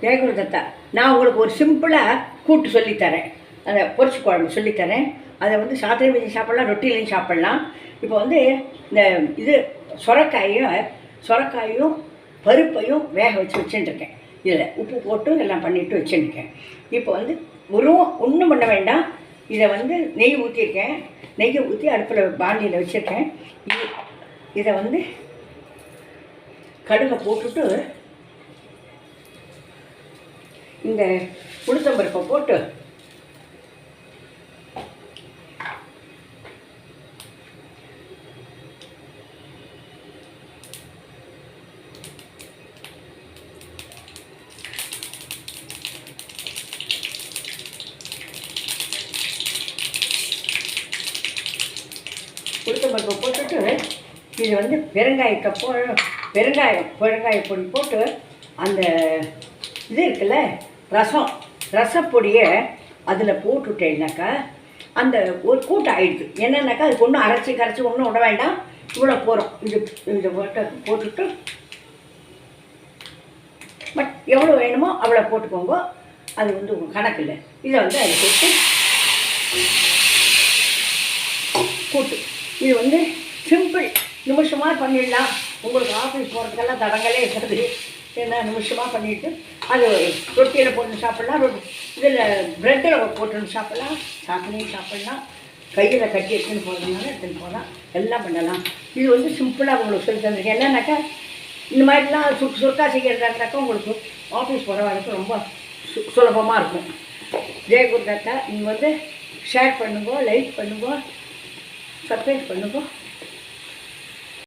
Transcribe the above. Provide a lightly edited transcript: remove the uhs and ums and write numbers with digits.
ஜெயகுரு தத்தா, நான் உங்களுக்கு ஒரு சிம்பிளாக கூட்டு சொல்லித்தரேன். அதை பொரிச்சு குழம்பு சொல்லித்தரேன். அதை வந்து சாத்திரையும் வச்சு சாப்பிட்லாம், ரொட்டிலையும் சாப்பிட்லாம். இப்போ வந்து இந்த இது சொரக்காயும் பருப்பையும் வேக வச்சு வச்சுட்டுருக்கேன். இதில் உப்பு போட்டு எல்லாம் பண்ணிவிட்டு வச்சுருக்கேன். இப்போ வந்து ஒன்றும் பண்ண வேண்டாம். இதை வந்து நெய் ஊற்றிருக்கேன். நெய்யை ஊற்றி அடுப்பில் பாண்டியில் வச்சுருக்கேன். இதை வந்து கடுகை போட்டுட்டு இந்த உளுத்தம்பருப்பை போட்டு உளுத்தம்பருப்பை போட்டுட்டு இது வந்து பெருங்காய பொடி போட்டு அந்த இது இருக்குல்ல ரசப்பொடியை அதில் போட்டுட்டேன்னாக்கா அந்த ஒரு கூட்டம் ஆகிடுது. என்னன்னாக்கா அதுக்கு ஒன்றும் கரைச்சி ஒன்றும் விட வேண்டாம். இவ்வளோ போகிறோம். இது போட்டுட்டு பட் எவ்வளோ வேணுமோ அவ்வளோ போட்டுக்கோங்க. அது வந்து கணக்கு இல்லை. இதை வந்து அதை போட்டு கூட்டு. இது வந்து சிம்பிள், நிமிஷமாக பண்ணிடலாம். உங்களுக்கு ஆஃபீஸ் போகிறதுக்கெல்லாம் தடங்களே இருக்கிறது. என்ன நிமிஷமாக பண்ணிவிட்டு அது ரொட்டியில் போட்டு சாப்பிட்லாம், இதில் ப்ரெட்டில் போட்டுன்னு சாப்பிட்லாம், சாப்பிட்லையும் சாப்பிட்லாம், கையில் கட்டி எடுத்துன்னு போகிறதுனால எடுத்துன்னு போகலாம், எல்லாம் பண்ணலாம். இது வந்து சிம்பிளாக உங்களுக்கு சொல்லி தந்துருக்கேன். என்னன்னாக்கா இந்த மாதிரிலாம் சுருக்கா செய்கிறதாக்கா உங்களுக்கு ஆஃபீஸ் போகிறவங்களுக்கு ரொம்ப சுலபமாக இருக்கும். ஜெயகுரு தத்தா, நீங்கள் வந்து ஷேர் பண்ணுங்க, லைக் பண்ணுங்க, சப்ஸ்கிரைப் பண்ணுங்க.